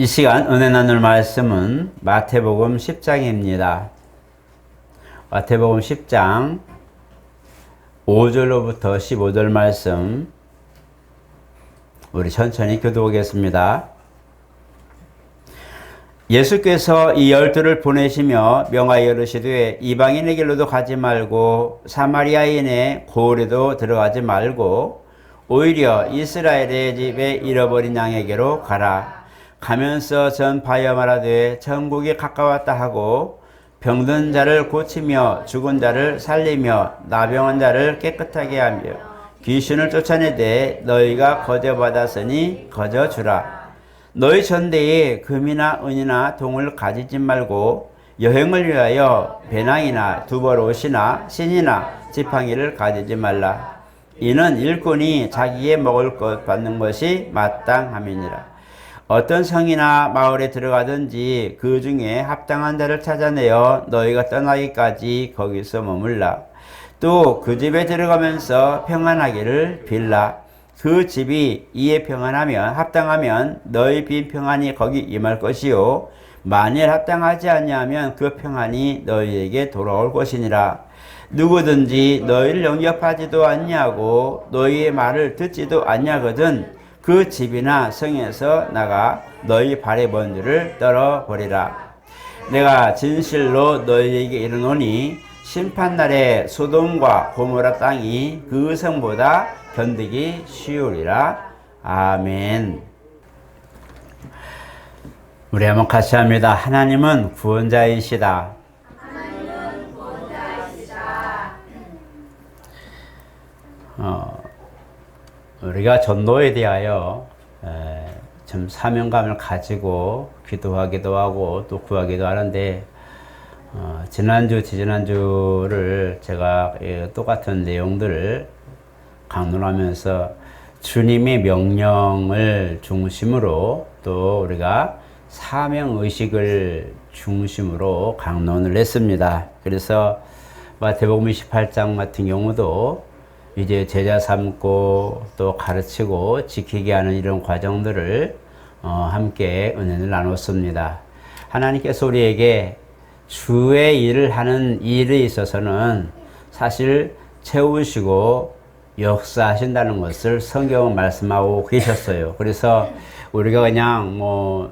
이 시간 은혜 나눌 말씀은 마태복음 10장입니다. 마태복음 10장 5절로부터 15절 말씀 우리 천천히 교도하겠습니다. 예수께서 이 12를 보내시며 명하여 이르시되 이방인의 길로도 가지 말고 사마리아인의 고을에도 들어가지 말고 오히려 이스라엘의 집에 잃어버린 양에게로 가라. 가면서 전파하여 말하되 천국이 가까웠다 하고 병든 자를 고치며 죽은 자를 살리며 나병한 자를 깨끗하게 하며 귀신을 쫓아내되 너희가 거저받았으니 거저주라. 너희 전대에 금이나 은이나 동을 가지지 말고 여행을 위하여 배낭이나 두벌 옷이나 신이나 지팡이를 가지지 말라. 이는 일꾼이 자기의 먹을 것 받는 것이 마땅함이니라. 어떤 성이나 마을에 들어가든지 그 중에 합당한 자를 찾아내어 너희가 떠나기까지 거기서 머물라. 또 그 집에 들어가면서 평안하기를 빌라. 그 집이 이에 평안하면 합당하면 너희 빈 평안이 거기 임할 것이요 만일 합당하지 아니하면 그 평안이 너희에게 돌아올 것이니라. 누구든지 너희를 영접하지도 않냐고 너희의 말을 듣지도 않냐거든 그 집이나 성에서 나가 너희 발의 먼지를 떨어버리라. 내가 진실로 너희에게 이르노니 심판날에 소돔과 고모라 땅이 그 성보다 견디기 쉬우리라. 아멘. 우리 한번 같이 합니다. 하나님은 구원자이시다. 하나님은 구원자이시다. 우리가 전도에 대하여 좀 사명감을 가지고 기도하기도 하고 또 구하기도 하는데 지난주, 지지난주를 제가 똑같은 내용들을 강론하면서 주님의 명령을 중심으로 또 우리가 사명의식을 중심으로 강론을 했습니다. 그래서 마태복음 28장 같은 경우도 이제 제자 삼고 또 가르치고 지키게 하는 이런 과정들을 함께 은혜를 나눴습니다. 하나님께서 우리에게 주의 일을 하는 일에 있어서는 사실 채우시고 역사하신다는 것을 성경은 말씀하고 계셨어요. 그래서 우리가 그냥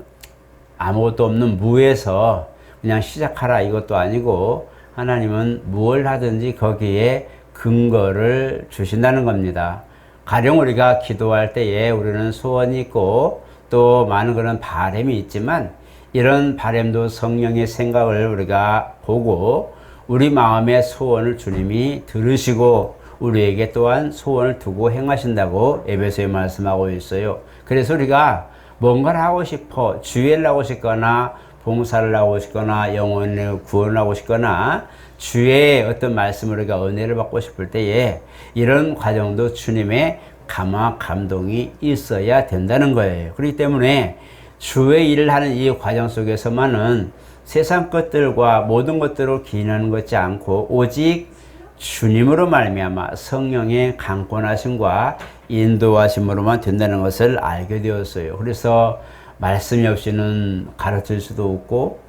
아무것도 없는 무에서 그냥 시작하라 이것도 아니고 하나님은 무엇을 하든지 거기에 근거를 주신다는 겁니다. 가령 우리가 기도할 때에 우리는 소원이 있고 또 많은 그런 바람이 있지만 이런 바람도 성령의 생각을 우리가 보고 우리 마음의 소원을 주님이 들으시고 우리에게 또한 소원을 두고 행하신다고 에베소에 말씀하고 있어요. 그래서 우리가 뭔가를 하고 싶어 주의를 하고 싶거나 봉사를 하고 싶거나 영혼을 구원하고 싶거나 주의 어떤 말씀을 우리가 은혜를 받고 싶을 때에 이런 과정도 주님의 감화 감동이 있어야 된다는 거예요. 그렇기 때문에 주의 일을 하는 이 과정 속에서만은 세상 것들과 모든 것들을 기인하는 것이 않고 오직 주님으로 말미암아 성령의 강권하심과 인도하심으로만 된다는 것을 알게 되었어요. 그래서 말씀이 없이는 가르칠 수도 없고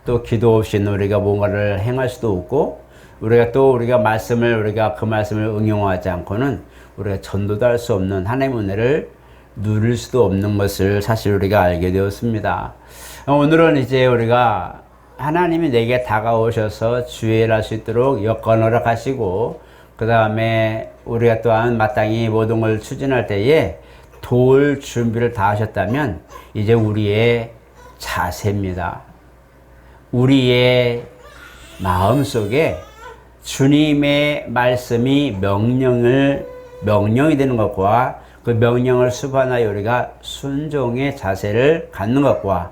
또 기도 없이는 우리가 뭔가를 행할 수도 없고 우리가 그 말씀을 응용하지 않고는 우리가 전도도 할 수 없는 하나님의 은혜를 누릴 수도 없는 것을 사실 우리가 알게 되었습니다. 오늘은 이제 우리가 하나님이 내게 다가오셔서 주의 일 할 수 있도록 여건 허락하시고 그 다음에 우리가 또한 마땅히 모든 걸 추진할 때에 도울 준비를 다 하셨다면 이제 우리의 자세입니다. 우리의 마음속에 주님의 말씀이 명령이 되는 것과 그 명령을 수반하여 우리가 순종의 자세를 갖는 것과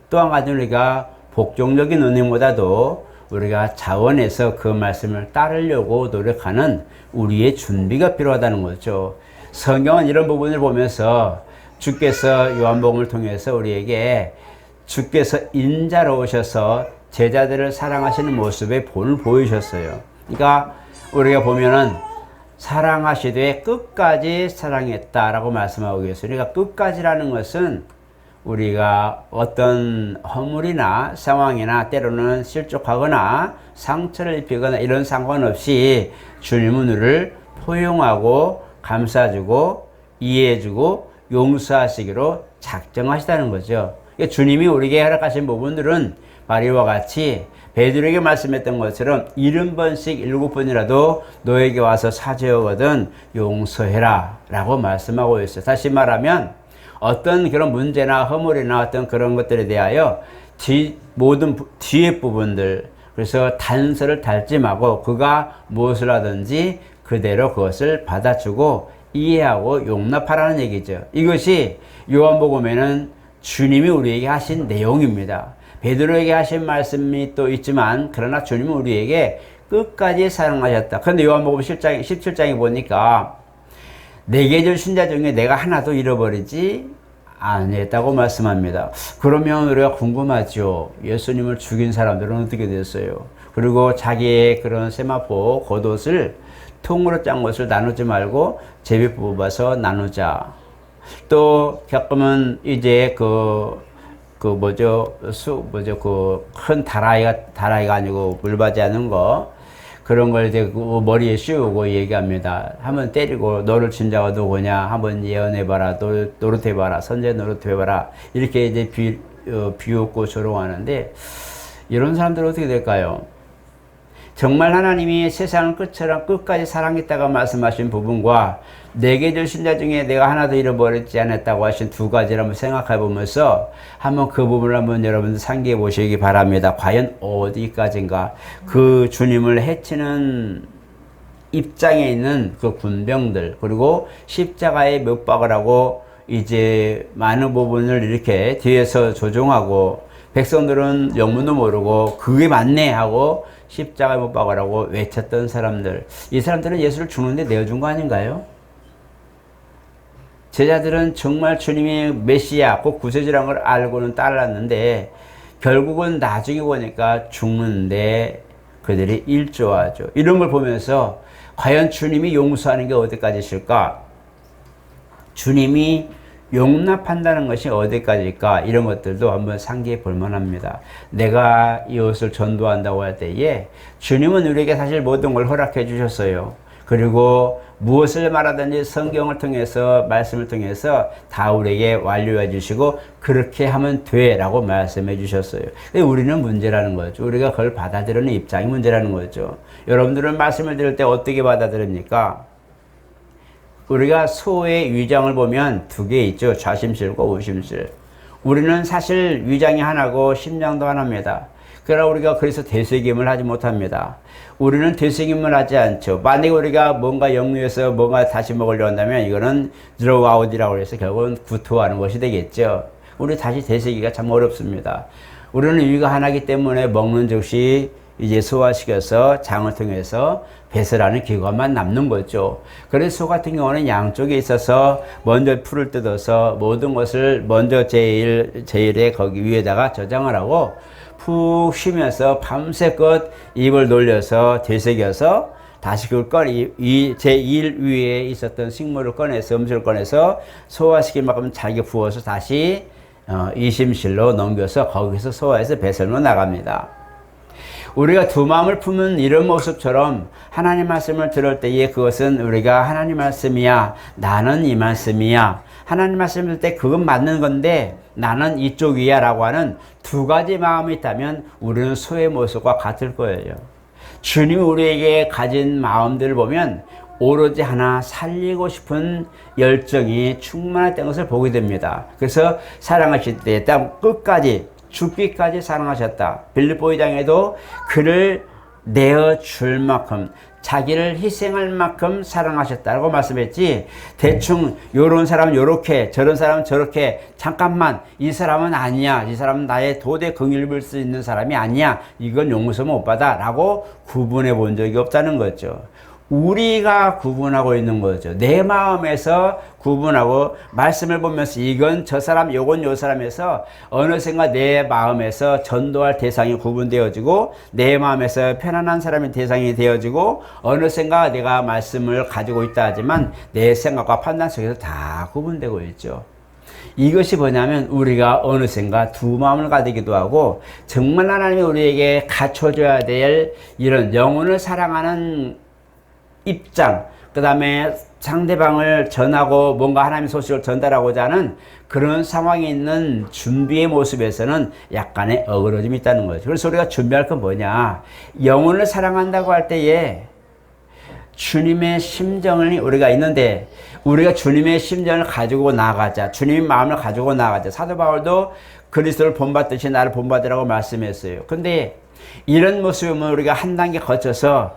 또 한 가지 우리가 복종적인 은행보다도 우리가 자원해서 그 말씀을 따르려고 노력하는 우리의 준비가 필요하다는 거죠. 성경은 이런 부분을 보면서 주께서 요한복음을 통해서 우리에게 주께서 인자로 오셔서 제자들을 사랑하시는 모습의 본을 보이셨어요. 그러니까 우리가 보면은 사랑하시되 끝까지 사랑했다라고 말씀하고 계세요. 그러니까 끝까지라는 것은 우리가 어떤 허물이나 상황이나 때로는 실족하거나 상처를 입히거나 이런 상관없이 주님은 우리를 포용하고 감싸주고 이해해주고 용서하시기로 작정하시다는 거죠. 그러니까 주님이 우리에게 허락하신 부분들은 바리와 같이 베드로에게 말씀했던 것처럼 70번씩 7번이라도 너에게 와서 사죄하거든 용서해라 라고 말씀하고 있어요. 다시 말하면 어떤 그런 문제나 허물이나 어떤 그런 것들에 대하여 모든 뒤에 부분들, 그래서 단서를 달지 말고 그가 무엇을 하든지 그대로 그것을 받아주고 이해하고 용납하라는 얘기죠. 이것이 요한복음에는 주님이 우리에게 하신 내용입니다. 베드로에게 하신 말씀이 또 있지만 그러나 주님은 우리에게 끝까지 사랑하셨다. 그런데 요한복음 17장에 보니까 내게 줄 신자 중에 내가 하나도 잃어버리지 아니했다고 말씀합니다. 그러면 우리가 궁금하죠. 예수님을 죽인 사람들은 어떻게 됐어요? 그리고 자기의 그런 세마포 겉옷을 통으로 짠 것을 나누지 말고 제비 뽑아서 나누자. 또 겪으면 이제 큰 다라이가 아니고 물바지 하는 거, 그런 걸 이제 머리에 씌우고 얘기합니다. 한번 때리고 너를 진자가 누구냐? 한번 예언해봐라. 노릇해봐라. 선제 노릇해봐라. 이렇게 이제 비웃고 조롱하는데, 이런 사람들은 어떻게 될까요? 정말 하나님이 세상을 끝처럼 끝까지 사랑했다고 말씀하신 부분과 내게 줄 신자 중에 내가 하나도 잃어버리지 않았다고 하신 두 가지를 한번 생각해 보면서 한번 그 부분을 한번 여러분들 상기해 보시기 바랍니다. 과연 어디까지인가? 그 주님을 해치는 입장에 있는 그 군병들, 그리고 십자가에 못 박으라고 이제 많은 부분을 이렇게 뒤에서 조종하고, 백성들은 영문도 모르고 그게 맞네 하고 십자가에 못 박으라고 외쳤던 사람들, 이 사람들은 예수를 죽는데 내어준 거 아닌가요? 제자들은 정말 주님이 메시아, 곧 구세주라는 걸 알고는 따랐는데 결국은 나중에 보니까 죽는데 그들이 일조하죠. 이런 걸 보면서 과연 주님이 용서하는 게 어디까지일까? 주님이 용납한다는 것이 어디까지일까? 이런 것들도 한번 상기해 볼 만합니다. 내가 이것을 전도한다고 할 때에 주님은 우리에게 사실 모든 걸 허락해 주셨어요. 그리고 무엇을 말하든지 성경을 통해서, 말씀을 통해서 다 우리에게 완료해 주시고 그렇게 하면 돼 라고 말씀해 주셨어요. 근데 우리는 문제라는 거죠. 우리가 그걸 받아들이는 입장이 문제라는 거죠. 여러분들은 말씀을 들을 때 어떻게 받아들입니까? 우리가 소의 위장을 보면 두 개 있죠. 좌심실과 우심실. 우리는 사실 위장이 하나고 심장도 하나입니다. 그러나 우리가 그래서 되새김을 하지 못합니다. 우리는 되새김을 하지 않죠. 만약에 우리가 뭔가 역류해서 뭔가 다시 먹으려고 한다면 이거는 드로우 아웃이라고 해서 결국은 구토하는 것이 되겠죠. 우리 다시 되새기가 참 어렵습니다. 우리는 위가 하나이기 때문에 먹는 즉시 이제 소화시켜서 장을 통해서 배설하는 기관만 남는 거죠. 그래서 소 같은 경우는 양쪽에 있어서 먼저 풀을 뜯어서 모든 것을 먼저 제일에 거기 위에다가 저장을 하고 푹 쉬면서 밤새껏 입을 놀려서 되새겨서 다시 그걸 제1 위에 있었던 식물을 꺼내서, 음식을 꺼내서 소화시킬 만큼 잘게 부어서 다시 이심실로 넘겨서 거기서 소화해서 배설로 나갑니다. 우리가 두 마음을 품은 이런 모습처럼 하나님 말씀을 들을 때에 그것은 우리가 하나님 말씀이야, 나는 이 말씀이야, 하나님 말씀을 들을 때 그건 맞는 건데 나는 이쪽이야 라고 하는 두 가지 마음이 있다면 우리는 소의 모습과 같을 거예요. 주님이 우리에게 가진 마음들을 보면 오로지 하나 살리고 싶은 열정이 충만했던 것을 보게 됩니다. 그래서 사랑하실 때 끝까지 죽기까지 사랑하셨다. 빌립보 2장에도 그를 내어줄 만큼, 자기를 희생할 만큼 사랑하셨다고 말씀했지, 대충 요런 사람은 요렇게 저런 사람은 저렇게, 잠깐만 이 사람은 아니야, 이 사람은 나의 도대 긍휼을 볼 수 있는 사람이 아니야, 이건 용서 못 받아 라고 구분해 본 적이 없다는 거죠. 우리가 구분하고 있는 거죠. 내 마음에서 구분하고 말씀을 보면서 이건 저 사람, 요건 요 사람에서 어느샌가 내 마음에서 전도할 대상이 구분되어지고 내 마음에서 편안한 사람의 대상이 되어지고 어느샌가 내가 말씀을 가지고 있다 하지만 내 생각과 판단 속에서 다 구분되고 있죠. 이것이 뭐냐면 우리가 어느샌가 두 마음을 가지기도 하고 정말 하나님이 우리에게 갖춰줘야 될 이런 영혼을 사랑하는 입장, 그 다음에 상대방을 전하고 뭔가 하나님의 소식을 전달하고자 하는 그런 상황에 있는 준비의 모습에서는 약간의 어그러짐이 있다는 거죠. 그래서 우리가 준비할 건 뭐냐? 영혼을 사랑한다고 할 때에 주님의 심정을 우리가 있는데 우리가 주님의 심정을 가지고 나아가자. 주님의 마음을 가지고 나아가자. 사도 바울도 그리스도를 본받듯이 나를 본받으라고 말씀했어요. 근데 이런 모습이면 우리가 한 단계 거쳐서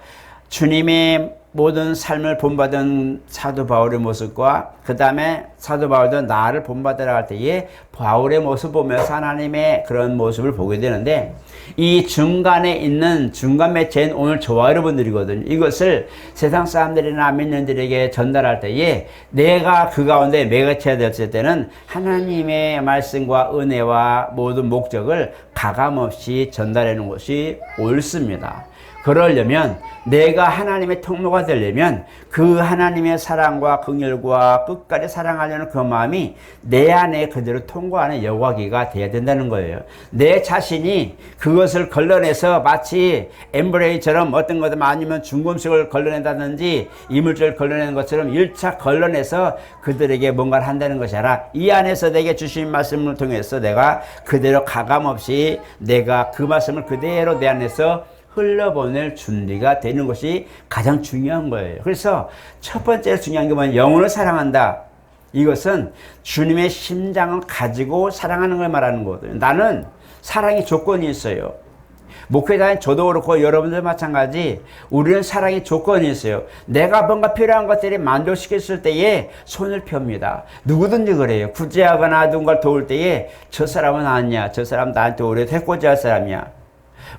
주님의 모든 삶을 본받은 사도 바울의 모습과 그 다음에 사도 바울도 나를 본받으라 할 때에 바울의 모습 보면서 하나님의 그런 모습을 보게 되는데 이 중간에 있는 중간 매체인 오늘 저와 여러분들이거든요. 이것을 세상 사람들이나 믿는들에게 전달할 때에 내가 그 가운데 매개체가 됐을 때는 하나님의 말씀과 은혜와 모든 목적을 가감없이 전달해 놓은 것이 옳습니다. 그러려면 내가 하나님의 통로가 되려면 그 하나님의 사랑과 긍휼과 끝까지 사랑하려는 그 마음이 내 안에 그대로 통과하는 여과기가 돼야 된다는 거예요. 내 자신이 그것을 걸러내서 마치 엠브레이처럼 어떤 것들 아니면 중금속을 걸러낸다든지 이물질을 걸러내는 것처럼 1차 걸러내서 그들에게 뭔가를 한다는 것이 아니라 이 안에서 내게 주신 말씀을 통해서 내가 그대로 가감없이 내가 그 말씀을 그대로 내 안에서 흘러보낼 준비가 되는 것이 가장 중요한 거예요. 그래서 첫 번째로 중요한 게 뭐냐면 영혼을 사랑한다. 이것은 주님의 심장을 가지고 사랑하는 걸 말하는 거거든요. 나는 사랑의 조건이 있어요. 목회자인 저도 그렇고 여러분들 마찬가지 우리는 사랑의 조건이 있어요. 내가 뭔가 필요한 것들이 만족시켰을 때에 손을 펴니다. 누구든지 그래요. 구제하거나 누군가를 도울 때에 저 사람은 아니야. 저 사람 나한테 오래 해코지 할 사람이야.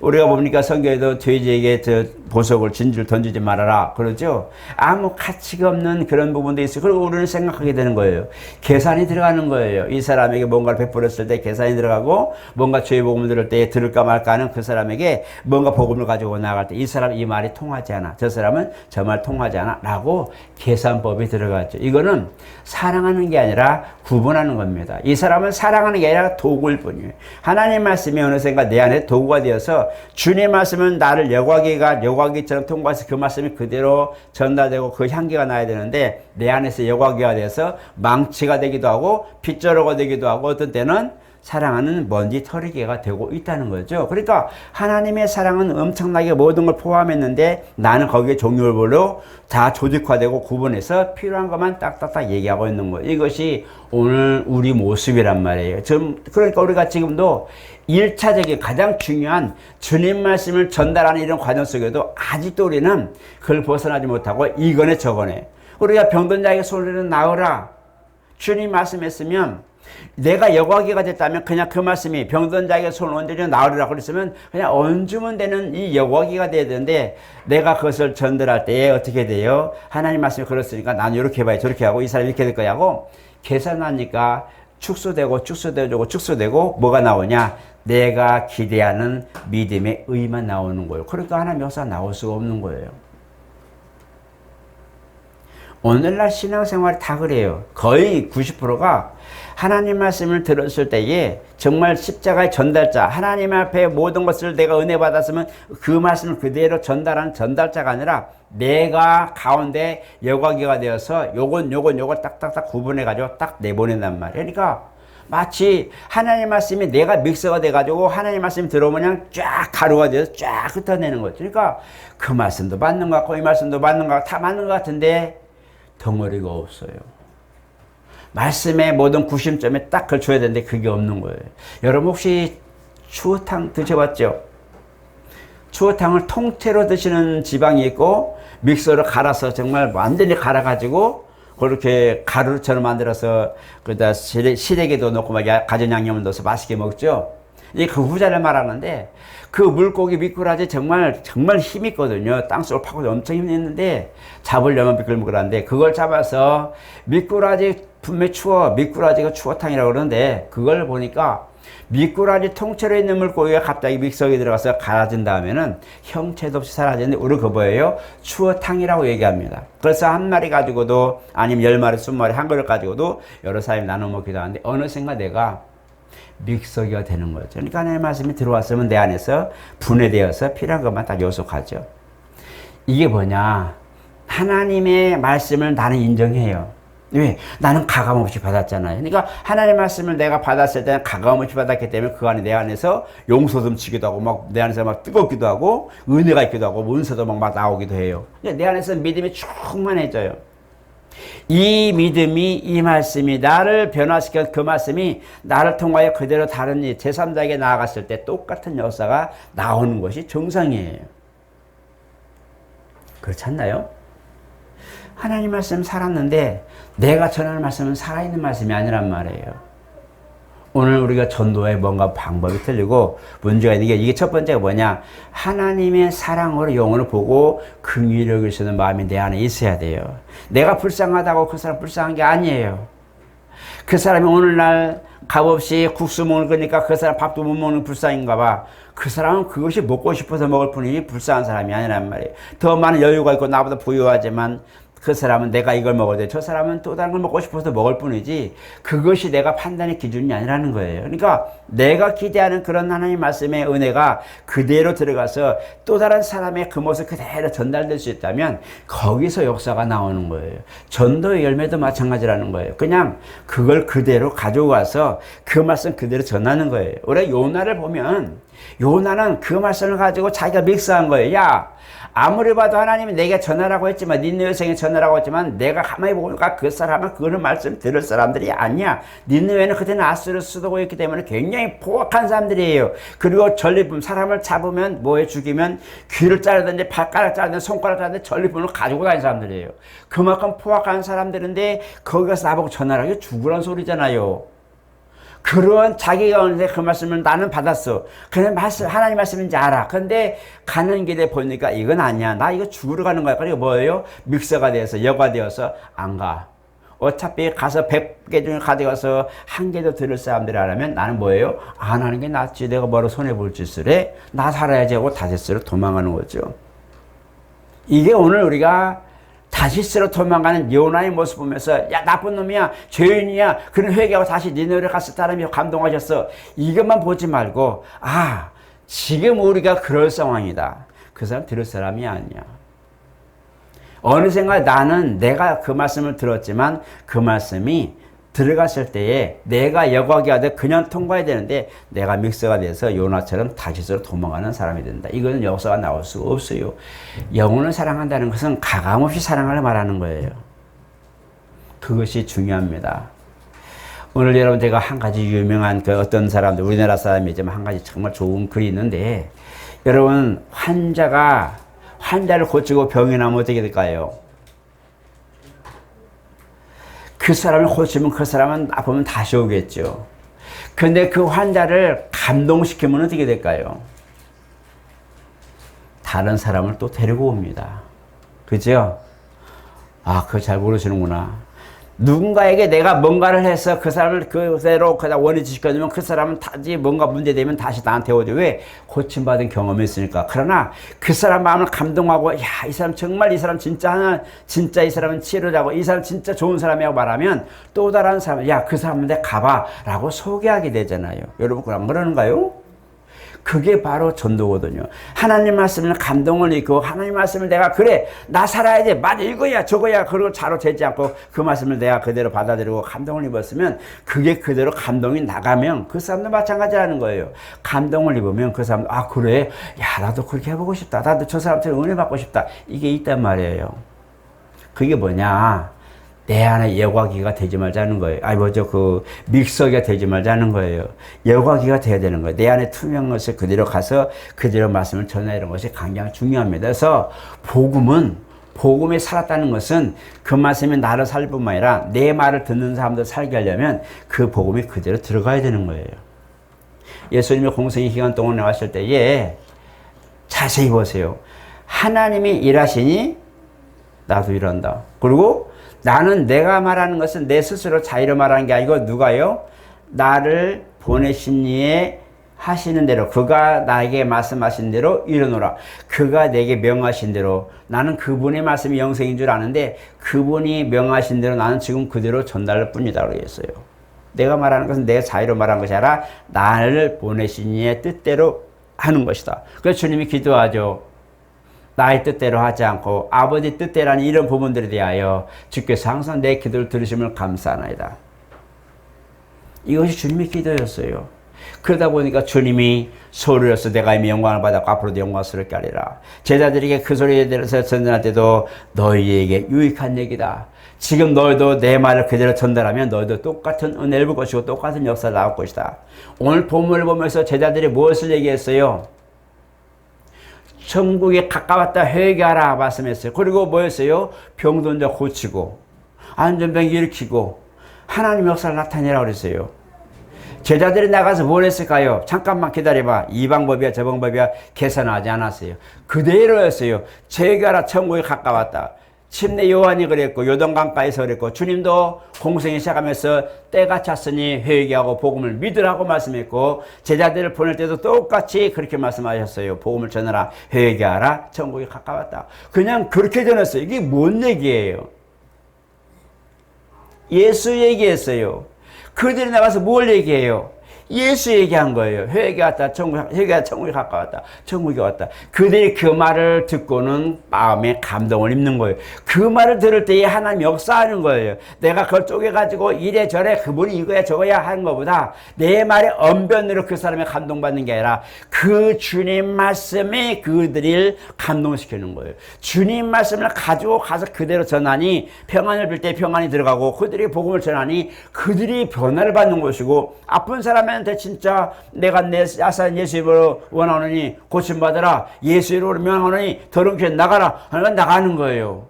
우리가 뭡니까? 성경에도 돼지에게 보석을 진주를 던지지 말아라 그러죠. 아무 가치가 없는 그런 부분도 있어요. 그리고 우리는 생각하게 되는 거예요. 계산이 들어가는 거예요. 이 사람에게 뭔가를 베풀었을 때 계산이 들어가고 뭔가 죄의 복음을 들을 때 들을까 말까 하는 그 사람에게 뭔가 복음을 가지고 나갈 때 이 사람 이 말이 통하지 않아. 저 사람은 저 말 통하지 않아. 라고 계산법이 들어갔죠. 이거는 사랑하는 게 아니라 구분하는 겁니다. 이 사람은 사랑하는 게 아니라 도구일 뿐이에요. 하나님 말씀이 어느샌가 내 안에 도구가 되어서 주님 말씀은 나를 여과기처럼 통과해서 그 말씀이 그대로 전달되고 그 향기가 나야 되는데 내 안에서 여과기가 돼서 망치가 되기도 하고 빗자루가 되기도 하고 어떤 때는 사랑하는 먼지 털이개가 되고 있다는 거죠. 그러니까 하나님의 사랑은 엄청나게 모든 걸 포함했는데 나는 거기에 종류별로 다 조직화되고 구분해서 필요한 것만 딱딱딱 얘기하고 있는 거예요. 이것이 오늘 우리 모습이란 말이에요. 그러니까 우리가 지금도 1차적인 가장 중요한 주님 말씀을 전달하는 이런 과정 속에도 아직도 우리는 그걸 벗어나지 못하고 이거네 저거네. 우리가 병든 자에게 손을 나으라. 주님 말씀했으면 내가 여과기가 됐다면 그냥 그 말씀이 병든 자에게 손을 얹으려 나으리라 그랬으면 그냥 얹으면 되는 이 여과기가 돼야 되는데 내가 그것을 전달할 때 어떻게 돼요? 하나님 말씀이 그렇으니까 나는 이렇게 해봐야 저렇게 하고 이 사람이 이렇게 될 거야 하고 계산하니까 축소되고 뭐가 나오냐? 내가 기대하는 믿음의 의만 나오는 거예요. 그러니까 하나님 역사가 나올 수가 없는 거예요. 오늘날 신앙생활이 다 그래요. 거의 90%가 하나님 말씀을 들었을 때에 정말 십자가의 전달자, 하나님 앞에 모든 것을 내가 은혜 받았으면 그 말씀을 그대로 전달하는 전달자가 아니라 내가 가운데 여과기가 되어서 요걸 딱딱딱 구분해가지고 딱 내보낸단 말이에요. 그러니까 마치 하나님 말씀이 내가 믹서가 돼가지고 하나님 말씀이 들어오면 그냥 쫙 가루가 돼서 쫙 흩어내는 거죠. 그러니까 그 말씀도 맞는 것 같고 이 말씀도 맞는 것 같고 다 맞는 것 같은데 덩어리가 없어요. 말씀의 모든 구심점에 딱 걸쳐야 되는데 그게 없는 거예요. 여러분 혹시 추어탕 드셔봤죠? 추어탕을 통째로 드시는 지방이 있고 믹서로 갈아서 정말 완전히 갈아가지고 그렇게 가루처럼 만들어서 그다 시래기도 넣고 막 가전 양념을 넣어서 맛있게 먹죠. 이게 그 후자를 말하는데 그 물고기 미꾸라지 정말 힘이 있거든요. 땅속을 파고 엄청 힘이 있는데 잡으려면 미끌미끌한데 그걸 잡아서 미꾸라지 분명히 미꾸라지가 추어탕이라고 그러는데 그걸 보니까 미꾸라지 통째로 있는 물고기가 갑자기 믹서기에 들어가서 갈아진 다음에는 형체도 없이 사라지는데 우리 그거 뭐예요? 추어탕이라고 얘기합니다. 그래서 한 마리 가지고도 아니면 10마리, 20마리 한 그릇 가지고도 여러 사람이 나눠 먹기도 하는데 어느샌가 내가 믹서기가 되는 거죠. 그러니까 하나님의 말씀이 들어왔으면 내 안에서 분해되어서 필요한 것만 딱 요속하죠. 이게 뭐냐? 하나님의 말씀을 나는 인정해요. 왜? 나는 가감없이 받았잖아요. 그러니까 하나님의 말씀을 내가 받았을 때는 가감없이 받았기 때문에 그 안에 내 안에서 용서 넘치기도 하고 막 내 안에서 막 뜨겁기도 하고 은혜가 있기도 하고 은사도 막 나오기도 해요. 내 안에서 믿음이 충만해져요. 이 믿음이, 이 말씀이 나를 변화시켜 그 말씀이 나를 통하여 그대로 다른 제3자에게 나아갔을 때 똑같은 역사가 나오는 것이 정상이에요. 그렇지 않나요? 하나님 말씀 살았는데 내가 전하는 말씀은 살아있는 말씀이 아니란 말이에요. 오늘 우리가 전도에 뭔가 방법이 틀리고 문제가 있는 게 이게 첫 번째가 뭐냐? 하나님의 사랑으로 영혼을 보고 긍휼히 여길 수 있는 마음이 내 안에 있어야 돼요. 내가 불쌍하다고 그 사람 불쌍한 게 아니에요. 그 사람이 오늘날 값없이 국수 먹을 거니까 그 사람 밥도 못 먹는 불쌍인가 봐. 그 사람은 그것이 먹고 싶어서 먹을 뿐이지 불쌍한 사람이 아니란 말이에요. 더 많은 여유가 있고 나보다 부유하지만 그 사람은 내가 이걸 먹어야 돼. 저 사람은 또 다른 걸 먹고 싶어서 먹을 뿐이지 그것이 내가 판단의 기준이 아니라는 거예요. 그러니까 내가 기대하는 그런 하나님 말씀의 은혜가 그대로 들어가서 또 다른 사람의 그 모습 그대로 전달될 수 있다면 거기서 역사가 나오는 거예요. 전도의 열매도 마찬가지라는 거예요. 그냥 그걸 그대로 가져와서 그 말씀 그대로 전하는 거예요. 우리가 요나를 보면 요나는 그 말씀을 가지고 자기가 믹스한 거예요. 야, 아무리 봐도 하나님이 내게 전하라고 했지만 니느웨 성에 전하라고 했지만 내가 가만히 보니까 그 사람은 그런 말씀 들을 사람들이 아니야. 니느웨는 그때는 아수르 수도고였기 때문에 굉장히 포악한 사람들이에요. 그리고 전리품 사람을 잡으면 뭐에 죽이면 귀를 자르든지 발가락 자르든지 손가락 자르든지 전리품을 가지고 다니는 사람들이에요. 그만큼 포악한 사람들인데 거기 가서 나보고 전하라고 이게 죽으란 소리잖아요. 그런 자기가 오는데 그 말씀을 나는 받았어. 그런 말씀, 하나님 말씀인지 알아. 근데 가는 길에 보니까 이건 아니야. 나 이거 죽으러 가는 거야. 그리고 뭐예요? 믹서가 되어서, 여가 되어서 안 가. 어차피 가서 100개 중에 가져가서 한 개도 들을 사람들이 하라면 나는 뭐예요? 안 하는 게 낫지. 내가 뭐로 손해볼 짓을 해? 나 살아야지 하고 다시스로 도망가는 거죠. 이게 오늘 우리가 다시스로 도망가는 요나의 모습 보면서 야 나쁜 놈이야 죄인이야 그런 회개하고 다시 니네를 갔을 사람이 감동하셨어. 이것만 보지 말고 아 지금 우리가 그럴 상황이다. 그 사람 들을 사람이 아니야. 어느샌가 나는 내가 그 말씀을 들었지만 그 말씀이 들어갔을 때에 내가 여과기 하되 그냥 통과해야 되는데 내가 믹서가 돼서 요나처럼 다시스로 도망가는 사람이 된다. 이거는 역사가 나올 수가 없어요. 영혼을 사랑한다는 것은 가감없이 사랑을 말하는 거예요. 그것이 중요합니다. 오늘 여러분 제가 한 가지 유명한 그 어떤 사람들 우리나라 사람이지만 한 가지 정말 좋은 글이 있는데 여러분 환자를 고치고 병이 나면 어떻게 될까요? 그 사람을 고치면 그 사람은 아프면 다시 오겠죠. 근데 그 환자를 감동시키면 어떻게 될까요? 다른 사람을 또 데리고 옵니다. 그죠? 아, 그거 잘 모르시는구나. 누군가에게 내가 뭔가를 해서 그 사람을 그대로 원위치시켜주면 그 사람은 다시 뭔가 문제되면 다시 나한테 오죠. 왜? 고침받은 경험이 있으니까. 그러나 그 사람 마음을 감동하고 야, 이 사람 정말 이 사람 진짜 이 사람은 치료자고 이 사람 진짜 좋은 사람이라고 말하면 또 다른 사람 야, 그 사람한테 가봐 라고 소개하게 되잖아요. 여러분 안 그러는가요? 그게 바로 전도거든요. 하나님 말씀을 감동을 입고 하나님 말씀을 내가 그래 나 살아야 돼 맞아 이거야 저거야 그걸 자로 재지 않고 그 말씀을 내가 그대로 받아들이고 감동을 입었으면 그게 그대로 감동이 나가면 그 사람도 마찬가지라는 거예요. 감동을 입으면 그 사람도 아 그래 야 나도 그렇게 해보고 싶다. 나도 저 사람처럼 은혜 받고 싶다. 이게 있단 말이에요. 그게 뭐냐 내 안에 여과기가 되지 말자는 거예요. 믹서기가 되지 말자는 거예요. 여과기가 돼야 되는 거예요. 내 안에 투명한 것을 그대로 가서 그대로 말씀을 전하는 것이 굉장히 중요합니다. 그래서 복음에 살았다는 것은 그 말씀이 나를 살 뿐만 아니라 내 말을 듣는 사람도 살게 하려면 그 복음이 그대로 들어가야 되는 거예요. 예수님이 공생의 기간 동안 나왔을 때에 자세히 보세요. 하나님이 일하시니 나도 일한다. 그리고 나는 내가 말하는 것은 내 스스로 자의로 말하는 게 아니고 누가요? 나를 보내신 이에 하시는 대로 그가 나에게 말씀하신 대로 이르노라. 그가 내게 명하신 대로 나는 그분의 말씀이 영생인 줄 아는데 그분이 명하신 대로 나는 지금 그대로 전달할 뿐이다 그랬어요. 내가 말하는 것은 내 자유로 말한 것이 아니라 나를 보내신 이의 뜻대로 하는 것이다. 그래서 주님이 기도하죠. 나의 뜻대로 하지 않고 아버지 뜻대로라는 이런 부분들에 대하여 주께서 항상 내 기도를 들으심을 감사하나이다. 이것이 주님의 기도였어요. 그러다 보니까 주님이 소리로서 내가 이미 영광을 받았고 앞으로도 영광스럽게 하리라. 제자들에게 그 소리에 대해서 전달할 때도 너희에게 유익한 얘기다. 지금 너희도 내 말을 그대로 전달하면 너희도 똑같은 은혜를 볼 것이고 똑같은 역사를 나올 것이다. 오늘 본문을 보면서 제자들이 무엇을 얘기했어요? 천국에 가까웠다 회개하라 말씀했어요. 그리고 뭐였어요? 병든 자 고치고 안전병 일으키고 하나님 역사를 나타내라 그랬어요. 제자들이 나가서 뭘 했을까요? 잠깐만 기다려봐. 이 방법이야 저 방법이야 계산하지 않았어요. 그대로였어요. 회개하라 천국에 가까웠다. 침례 요한이 그랬고 요단강가에서 그랬고 주님도 공생이 시작하면서 때가 찼으니 회개하고 복음을 믿으라고 말씀했고 제자들을 보낼 때도 똑같이 그렇게 말씀하셨어요. 복음을 전하라 회개하라 천국이 가까웠다. 그냥 그렇게 전했어요. 이게 뭔 얘기예요? 예수 얘기했어요. 그들이 나가서 뭘 얘기해요? 예수 얘기한 거예요. 회개하다 회개하다 천국이 가까웠다. 천국이 왔다. 그들이 그 말을 듣고는 마음에 감동을 입는 거예요. 그 말을 들을 때에 하나님 역사하는 거예요. 내가 그걸 쪼개가지고 이래저래 그분이 이거야 저거야 하는 것보다 내 말의 언변으로 그 사람이 감동받는 게 아니라 그 주님 말씀이 그들을 감동시키는 거예요. 주님 말씀을 가지고 가서 그대로 전하니 평안을 빌 때 평안이 들어가고 그들이 복음을 전하니 그들이 변화를 받는 것이고 아픈 사람의 진짜 내가 내 야산 예수 이름으로 원하노니 고침받으라 예수 이름으로 명하노니 더러운 죄 나가라 하는 건 나가는 거예요.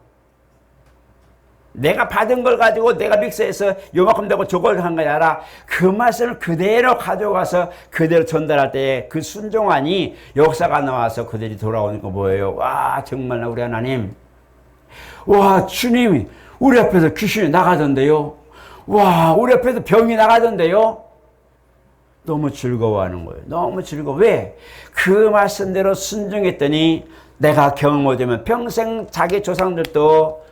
내가 받은 걸 가지고 내가 믹서해서 요만큼 되고 저걸 한 게 아니라 그 말씀을 그대로 가져가서 그대로 전달할 때 그 순종하니 역사가 나와서 그들이 돌아오는 거 뭐예요? 와 정말 우리 하나님 와 주님이 우리 앞에서 귀신이 나가던데요. 와 우리 앞에서 병이 나가던데요. 너무 즐거워하는 거예요. 너무 즐거워. 왜? 그 말씀대로 순종했더니 내가 경험하자면 평생 자기 조상들도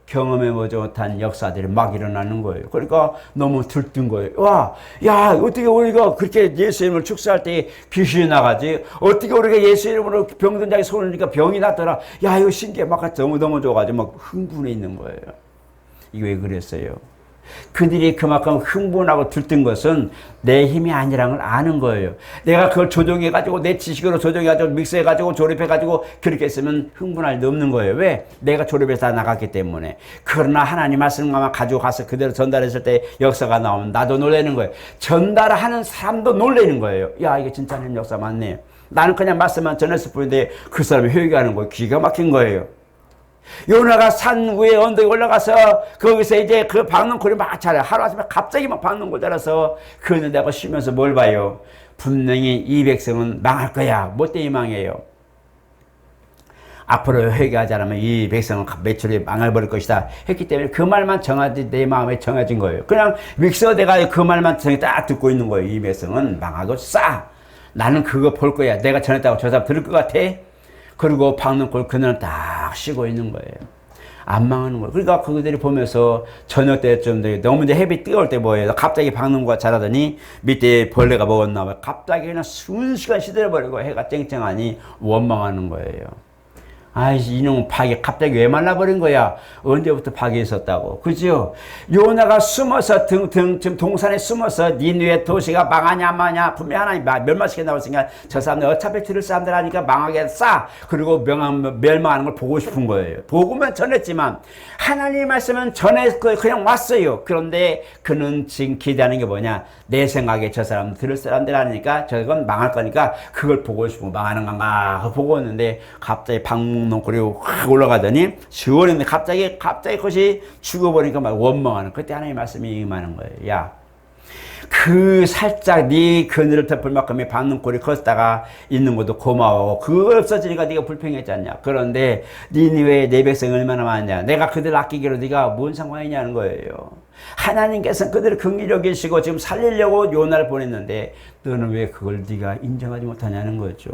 경험해보지 못한 역사들이 막 일어나는 거예요. 그러니까 너무 들뜬 거예요. 와, 야, 어떻게 우리가 그렇게 예수 이름을 축사할 때 귀신이 나가지? 어떻게 우리가 예수 이름으로 병든 자에게 손을 넣으니까 병이 났더라? 야, 이거 신기해. 막 너무너무 좋아가지고 막 흥분해 있는 거예요. 이게 왜 그랬어요? 그들이 그만큼 흥분하고 들뜬 것은 내 힘이 아니라는 걸 아는 거예요. 내가 그걸 조정해가지고 내 지식으로 조정해가지고 믹스해가지고 조립해가지고 그렇게 했으면 흥분할 리 없는 거예요. 왜? 내가 조립해서 다 나갔기 때문에. 그러나 하나님 말씀만 가지고 가서 그대로 전달했을 때 역사가 나오면 나도 놀라는 거예요. 전달하는 사람도 놀라는 거예요. 야 이게 진짜 하나님 역사 맞네. 나는 그냥 말씀만 전했을 뿐인데 그 사람이 회개하는 거예요. 기가 막힌 거예요. 요나가 산 위에 언덕에 올라가서 거기서 이제 그 박는 꼴이 막 자라. 하루 아침에 갑자기 막 박는 꼴 자라서 그는 내가 쉬면서 뭘 봐요? 분명히 이 백성은 망할 거야. 뭐 때문에 망해요? 앞으로 회개하지 않으면 이 백성은 매출이 망해버릴 것이다 했기 때문에 그 말만 정하지 내 마음에 정해진 거예요. 그냥 믹서 내가 그 말만 딱 듣고 있는 거예요. 이 백성은 망하고 싸. 나는 그거 볼 거야. 내가 전했다고 저 사람 들을 것 같아? 그리고 박는 꼴 그늘은 딱 쉬고 있는 거예요. 안 망하는 거예요. 그러니까 그들이 보면서 저녁 때쯤 너무 이제 햇빛 뜨거울 때 뭐예요? 갑자기 박는 거가 자라더니 밑에 벌레가 먹었나 봐요. 갑자기 그냥 순식간 시들어버리고 해가 쨍쨍하니 원망하는 거예요. 아이씨 이놈은 박이 갑자기 왜 말라버린 거야? 언제부터 박이 있었다고. 그죠? 요나가 숨어서 지금 동산에 숨어서 니느웨 도시가 망하냐 마냐 분명히 하나님 멸망시켜 나왔으니까 저 사람들 어차피 들을 사람들 하니까 망하게 싸. 그리고 멸망하는 걸 보고 싶은 거예요. 보고만 전했지만 하나님의 말씀은 전했고 그냥 왔어요. 그런데 그는 지금 기대하는 게 뭐냐? 내 생각에 저 사람 들을 사람들 하니까 저건 망할 거니까 그걸 보고 싶고 망하는 건가 보고 있는데 갑자기 박농골이 확 올라가더니 10월인데 갑자기 그것이 죽어버리니까 막 원망하는 그때 하나님의 말씀이 임하는 거예요. 야 그 살짝 네 그늘을 덮을 만큼의 박는 꼴이 컸다가 있는 것도 고마워. 그거 없어지니까 네가 불평했지 않냐. 그런데 니느웨의 내 백성이 얼마나 많냐. 내가 그들 아끼기로 네가 뭔 상관이냐는 거예요. 하나님께서는 그들을 긍휼히 여기시고 지금 살리려고 요나를 보냈는데 너는 왜 그걸 네가 인정하지 못하냐는 거죠.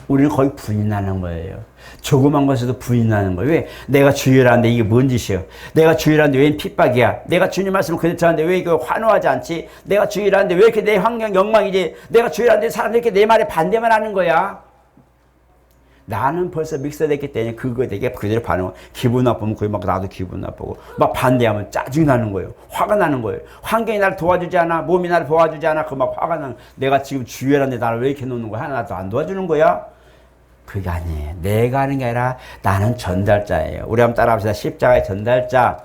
우리는 거의 부인하는 거예요. 조그만 것에도 부인하는 거예요. 왜? 내가 주의하는데 이게 뭔 짓이야? 내가 주의하는데 왜 핍박이야? 내가 주님 말씀을 그대로 하는데 왜 이거 환호하지 않지? 내가 주의하는데 왜 이렇게 내 환경 영망이지? 내가 주의하는데 사람들이 이렇게 내 말에 반대만 하는 거야? 나는 벌써 믹서됐기 때문에 그거에 되게 그대로 반응. 기분 나쁘면 거의 막 나도 기분 나쁘고 막 반대하면 짜증 나는 거예요. 화가 나는 거예요. 환경이 나를 도와주지 않아, 몸이 나를 도와주지 않아. 그 막 화가 나는. 내가 지금 주의하는데 나를 왜 이렇게 놓는 거야? 하나도 안 도와주는 거야? 그게 아니에요. 내가 하는 게 아니라 나는 전달자예요. 우리 한번 따라합시다. 십자가의 전달자.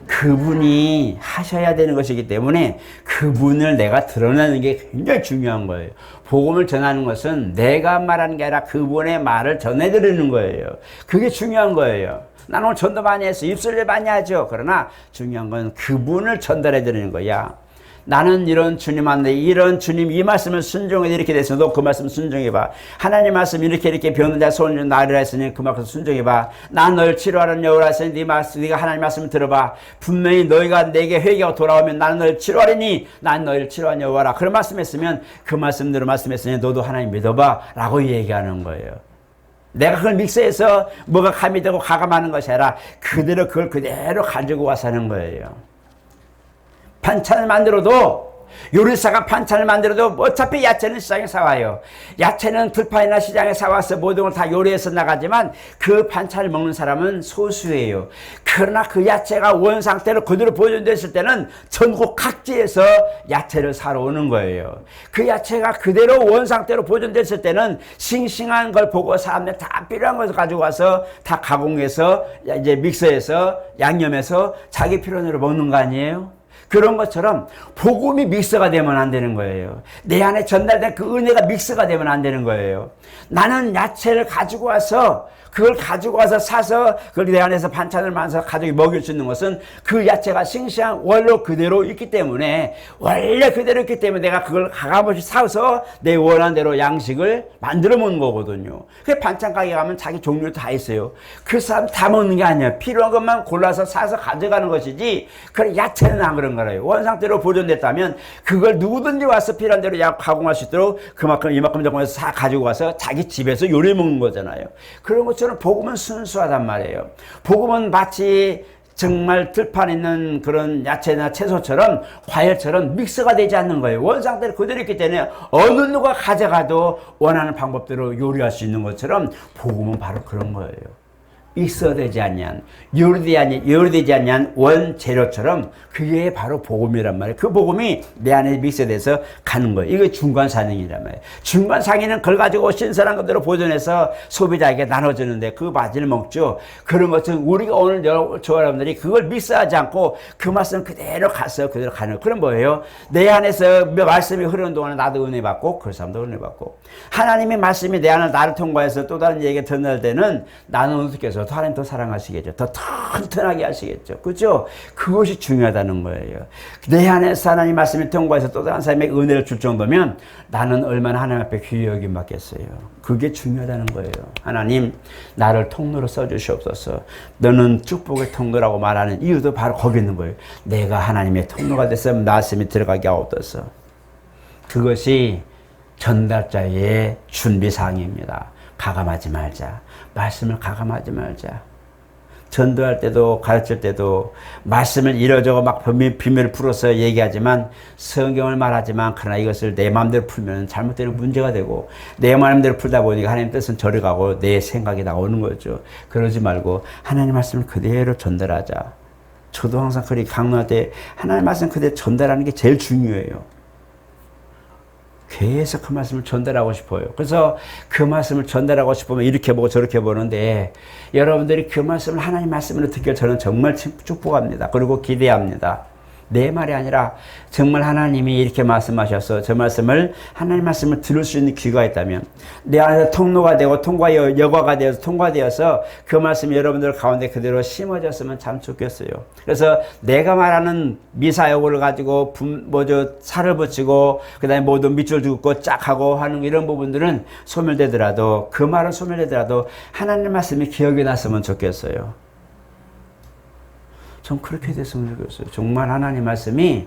그분이 하셔야 되는 것이기 때문에 그분을 내가 드러내는 게 굉장히 중요한 거예요. 복음을 전하는 것은 내가 말하는 게 아니라 그분의 말을 전해드리는 거예요. 그게 중요한 거예요. 나는 오늘 전도 많이 했어. 입술을 많이 하죠. 그러나 중요한 건 그분을 전달해드리는 거야. 나는 이런 주님 한데 이런 주님 이 말씀을 순종해 이렇게 됐어. 너 그 말씀 순종해봐. 하나님 말씀 이렇게 병든 자 손을 나으리라 했으니 그 말씀 순종해봐. 난 너를 치료하는 여호라 했으니 네가 하나님 말씀을 들어봐. 분명히 너희가 내게 회개하고 돌아오면 나는 너를 치료하리니 난 너희를 치료하는 여호와라. 그런 말씀했으면 그 말씀대로 말씀했으니 너도 하나님 믿어봐 라고 얘기하는 거예요. 내가 그걸 믹서해서 뭐가 가미되고 가감하는 것이 아니라 그대로 그걸 그대로 가지고 와서 하는 거예요. 반찬을 만들어도 요리사가 반찬을 만들어도 어차피 야채는 시장에 사와요. 야채는 들판이나 시장에 사와서 모든 걸 다 요리해서 나가지만 그 반찬을 먹는 사람은 소수예요. 그러나 그 야채가 원상태로 그대로 보존됐을 때는 전국 각지에서 야채를 사러 오는 거예요. 그 야채가 그대로 원상태로 보존됐을 때는 싱싱한 걸 보고 사람들 다 필요한 것을 가지고 와서 다 가공해서 이제 믹서해서 양념해서 자기 필요대로 먹는 거 아니에요? 그런 것처럼 복음이 믹서가 되면 안 되는 거예요. 내 안에 전달된 그 은혜가 믹서가 되면 안 되는 거예요. 나는 야채를 가지고 와서 그걸 가지고 와서 사서 그걸 내 안에서 반찬을 만들어서 가족이 먹일 수 있는 것은 그 야채가 싱싱한 원로 그대로 있기 때문에 원래 그대로 있기 때문에 내가 그걸 가감없이 사서 내 원하는 대로 양식을 만들어 먹는 거거든요. 그 반찬 가게 가면 자기 종류 다 있어요. 그 사람 다 먹는 게 아니에요. 필요한 것만 골라서 사서 가져가는 것이지 그런 야채는 안 그런 거예요. 원상태로 보존됐다면 그걸 누구든지 와서 필요한 대로 가공할 수 있도록 그만큼 이만큼 정도에서 다 가지고 와서 자기 집에서 요리해 먹는 거잖아요. 그런 것처럼 복음은 순수하단 말이에요. 복음은 마치 정말 들판에 있는 그런 야채나 채소처럼 과일처럼 믹서가 되지 않는 거예요. 원상태로 그대로 있기 때문에 어느 누가 가져가도 원하는 방법대로 요리할 수 있는 것처럼 복음은 바로 그런 거예요. 믹서되지 않냐, 요리되지 않냐 원재료처럼 그게 바로 복음이란 말이에요. 그 복음이 내 안에 믹서돼서 가는 거예요. 이게 중간상인이란 말이에요. 중간상인은 그걸 가지고 신선한 것대로 보존해서 소비자에게 나눠주는데 그 바지를 먹죠. 그런 것은 우리가 오늘 저 여러분들이 그걸 믹서하지 않고 그 말씀 그대로 가서 그대로 가는 거예요. 그럼 뭐예요? 내 안에서 말씀이 흐르는 동안에 나도 은혜 받고 그 사람도 은혜 받고 하나님의 말씀이 내 안에 나를 통과해서 또 다른 얘기가 전할 때는 나는 어떻게 해서 더 하나님 더 사랑하시겠죠. 더 튼튼하게 하시겠죠. 그렇죠? 그것이 중요하다는 거예요. 내 안에서 하나님 말씀이 통과해서 또 다른 사람에게 은혜를 줄 정도면 나는 얼마나 하나님 앞에 귀히 여김 받겠어요. 그게 중요하다는 거예요. 하나님 나를 통로로 써주시옵소서. 너는 축복의 통로라고 말하는 이유도 바로 거기 있는 거예요. 내가 하나님의 통로가 돼서 말씀이 들어가게 하옵소서. 그것이 전달자의 준비사항입니다. 가감하지 말자. 말씀을 가감하지 말자. 전도할 때도 가르칠 때도 말씀을 이러저러 막 비밀을 풀어서 얘기하지만 성경을 말하지만 그러나 이것을 내 마음대로 풀면 잘못되는 문제가 되고 내 마음대로 풀다 보니까 하나님 뜻은 저리 가고 내 생각이 나오는 거죠. 그러지 말고 하나님 말씀을 그대로 전달하자. 저도 항상 그렇게 강론할 때 하나님 말씀 그대로 전달하는 게 제일 중요해요. 계속 그 말씀을 전달하고 싶어요. 그래서 그 말씀을 전달하고 싶으면 이렇게 보고 저렇게 보는데 여러분들이 그 말씀을 하나님 말씀으로 듣기를 저는 정말 축복합니다. 그리고 기대합니다. 내 말이 아니라 정말 하나님이 이렇게 말씀하셔서 저 말씀을 하나님 말씀을 들을 수 있는 귀가 있다면 내 안에서 통로가 되고 여과가 되어서 통과되어서 그 말씀이 여러분들 가운데 그대로 심어졌으면 참 좋겠어요. 그래서 내가 말하는 미사여구를 가지고 살을 붙이고 그다음에 모든 밑줄 긋고 짝 하고 하는 이런 부분들은 소멸되더라도 그 말은 소멸되더라도 하나님 말씀이 기억이 났으면 좋겠어요. 전 그렇게 됐으면 좋겠어요. 정말 하나님 말씀이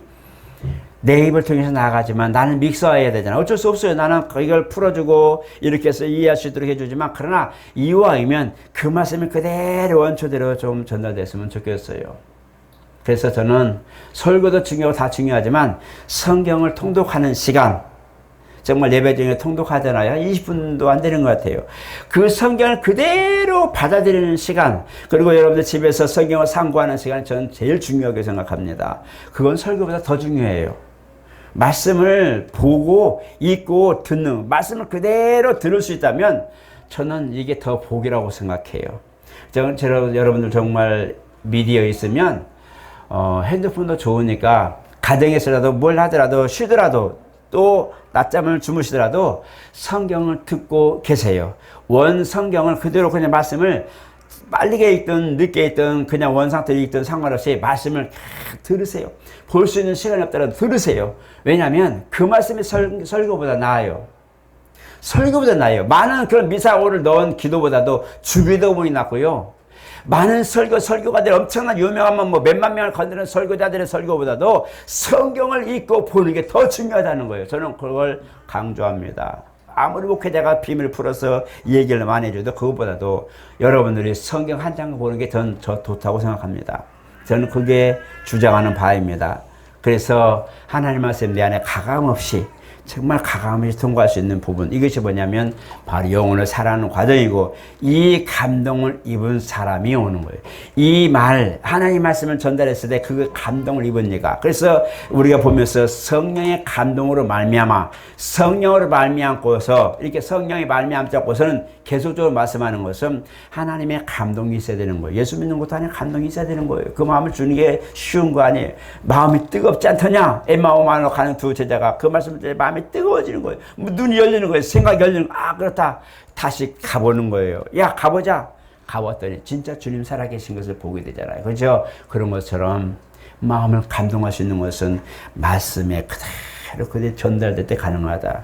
내 입을 통해서 나가지만 나는 믹서해야 되잖아. 어쩔 수 없어요. 나는 이걸 풀어주고 이렇게 해서 이해할 수 있도록 해주지만 그러나 이유하면 그 말씀이 그대로 원초대로 좀 전달됐으면 좋겠어요. 그래서 저는 설교도 중요하고 다 중요하지만 성경을 통독하는 시간 정말 예배 중에 통독하잖아요. 20분도 안 되는 것 같아요. 그 성경을 그대로 받아들이는 시간 그리고 여러분들 집에서 성경을 상고하는 시간이 저는 제일 중요하게 생각합니다. 그건 설교보다 더 중요해요. 말씀을 보고 읽고 듣는 말씀을 그대로 들을 수 있다면 저는 이게 더 복이라고 생각해요. 여러분들 정말 미디어에 있으면 핸드폰도 좋으니까 가정에서라도 뭘 하더라도 쉬더라도 또 낮잠을 주무시더라도 성경을 듣고 계세요. 원 성경을 그대로 그냥 말씀을 빨리게 읽든 늦게 읽든 그냥 원상태로 읽든 상관없이 말씀을 들으세요. 볼 수 있는 시간이 없더라도 들으세요. 왜냐하면 그 말씀이 설교보다 나아요. 설교보다 나아요. 많은 그런 미사오를 넣은 기도보다도 주기도문이 낫고요. 많은 설교가들 엄청난 유명한 몇만 명을 건드리는 설교자들의 설교보다도 성경을 읽고 보는 게 더 중요하다는 거예요. 저는 그걸 강조합니다. 아무리 목회자가 비밀을 풀어서 얘기를 많이 해줘도 그것보다도 여러분들이 성경 한 장 보는 게 전 좋다고 생각합니다. 저는 그게 주장하는 바입니다. 그래서 하나님 말씀 내 안에 가감없이 정말 가감없이 통과할 수 있는 부분 이것이 뭐냐면 바로 영혼을 살아가는 과정이고 이 감동을 입은 사람이 오는 거예요. 이 말 하나님 말씀을 전달했을 때 그 감동을 입은 이가 그래서 우리가 보면서 성령의 감동으로 말미암아 성령으로 말미암고서 이렇게 성령의 말미암고서는 계속적으로 말씀하는 것은 하나님의 감동이 있어야 되는 거예요. 예수 믿는 것도 아니라 감동이 있어야 되는 거예요. 그 마음을 주는 게 쉬운 거 아니에요. 마음이 뜨겁지 않더냐? 엠마오만으로 가는 두 제자가 그 말씀을 들으니 마음이 뜨거워지는 거예요. 눈이 열리는 거예요. 생각이 열리는 거예요. 아 그렇다. 다시 가보는 거예요. 야 가보자. 가봤더니 진짜 주님 살아계신 것을 보게 되잖아요. 그렇죠? 그런 것처럼 마음을 감동할 수 있는 것은 말씀에 그대로 전달될 때 가능하다.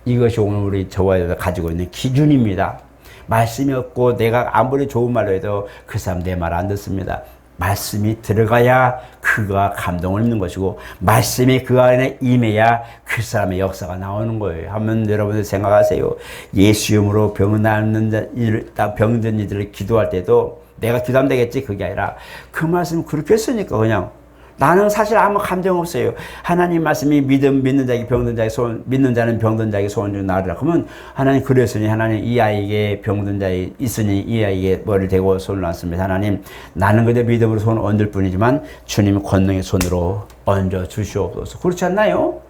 이것이 오늘 우리 저와 여러분이 가지고 있는 기준입니다. 말씀이 없고 내가 아무리 좋은 말로 해도 그 사람 내 말 안 듣습니다. 말씀이 들어가야 그가 감동을 입는 것이고 말씀이 그 안에 임해야 그 사람의 역사가 나오는 거예요. 한번 여러분들 생각하세요. 예수 이름으로 병든 이들을 기도할 때도 내가 기도하면 되겠지 그게 아니라 그 말씀 그렇게 했으니까 그냥 나는 사실 아무 감정 없어요. 하나님 말씀이 믿는 자에게 병든 자에게 믿는 자는 병든 자에게 소원 중 나으리라. 그러면 하나님 그랬으니 하나님 이 아이에게 병든 자에 있으니 이 아이에게 머리를 대고 손을 얹습니다. 하나님 나는 그저 믿음으로 손을 얹을 뿐이지만 주님이 권능의 손으로 얹어 주시옵소서. 그렇지 않나요?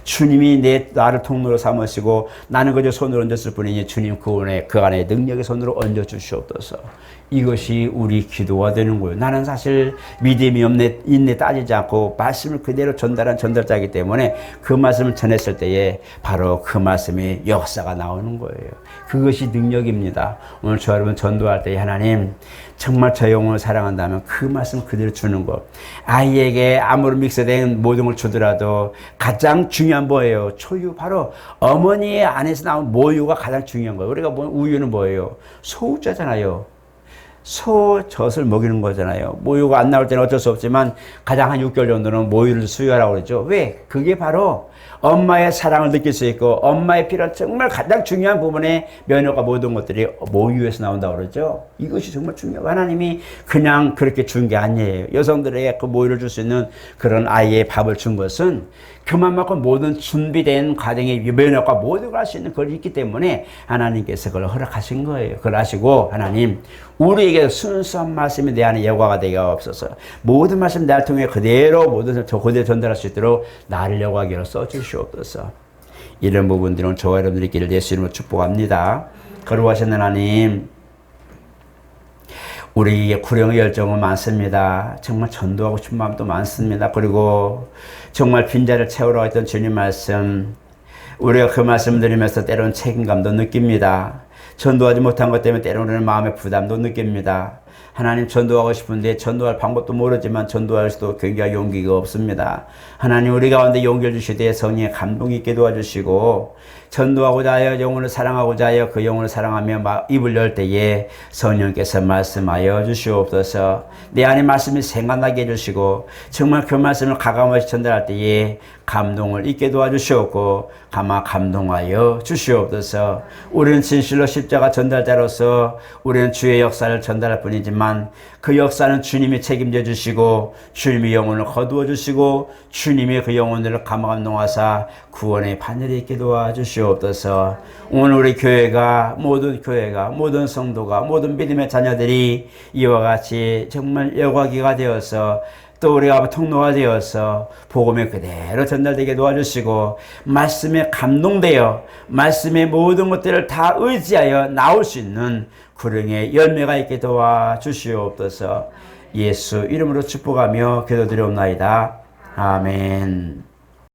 주님이 나를 통로로 삼으시고 나는 그저 손을 얹었을 뿐이니 주님 그 안에 능력의 손으로 얹어 주시옵소서. 이것이 우리 기도가 되는 거예요. 나는 사실 믿음이 있네 따지지 않고 말씀을 그대로 전달한 전달자이기 때문에 그 말씀을 전했을 때에 바로 그 말씀의 역사가 나오는 거예요. 그것이 능력입니다. 오늘 저 여러분 전도할 때 하나님 정말 저 영혼을 사랑한다면 그 말씀 그대로 주는 것. 아이에게 아무리 믹스된 모든 걸 주더라도 가장 중요한 뭐예요? 초유. 바로 어머니의 안에서 나온 모유가 가장 중요한 거예요. 우리가 우유는 뭐예요? 소우자잖아요. 소젖을 먹이는 거잖아요. 모유가 안 나올 때는 어쩔 수 없지만 가장 한 6개월 정도는 모유를 수유하라고 그러죠. 왜? 그게 바로 엄마의 사랑을 느낄 수 있고 엄마의 필요한 정말 가장 중요한 부분의 면역과 모든 것들이 모유에서 나온다고 그러죠. 이것이 정말 중요해요. 하나님이 그냥 그렇게 준 게 아니에요. 여성들에게 그 모유를 줄 수 있는 그런 아이의 밥을 준 것은 그만큼 모든 준비된 과정의 면역과 모든 걸 할 수 있는 그걸 있기 때문에 하나님께서 그걸 허락하신 거예요. 그걸 하시고 하나님 우리에게 순수한 말씀이 내 안에 여과가 되게 없어서 모든 말씀 나를 통해 그대로 모든 그대로 전달할 수 있도록 나를 여과하게 써주시옵소서. 이런 부분들은 저와 여러분들의 길을 예수 이름으로 축복합니다. 거룩하신 하나님 우리에게 구령의 열정은 많습니다. 정말 전도하고 싶은 마음도 많습니다. 그리고 정말 빈자를 채우러 했던 주님 말씀, 우리가 그 말씀 드리면서 때로는 책임감도 느낍니다. 전도하지 못한 것 때문에 때로는 마음의 부담도 느낍니다. 하나님 전도하고 싶은데 전도할 방법도 모르지만 전도할 수도 굉장히 용기가 없습니다. 하나님 우리 가운데 용기를 주시되 성령의 감동이 있게 도와주시고 전도하고자 하여 영혼을 사랑하고자 하여 그 영혼을 사랑하며 입을 열 때에 성령께서 말씀하여 주시옵소서. 내 안에 말씀이 생각나게 해주시고 정말 그 말씀을 가감없이 전달할 때에 감동을 있게 도와주시옵고 가마 감동하여 주시옵소서. 우리는 진실로 십자가 전달자로서 우리는 주의 역사를 전달할 뿐이지만 그 역사는 주님이 책임져 주시고 주님이 영혼을 거두어 주시고 주님이 그 영혼들을 감동하사 구원의 바늘이 있게 도와주시옵소서. 오늘 우리 교회가 모든 성도가 모든 믿음의 자녀들이 이와 같이 정말 여과기가 되어서 또 우리가 통로가 되어서 복음이 그대로 전달되게 도와주시고 말씀에 감동되어 말씀의 모든 것들을 다 의지하여 나올 수 있는 구령의 열매가 있게 도와주시옵소서. 예수 이름으로 축복하며 기도드리옵나이다. 아멘.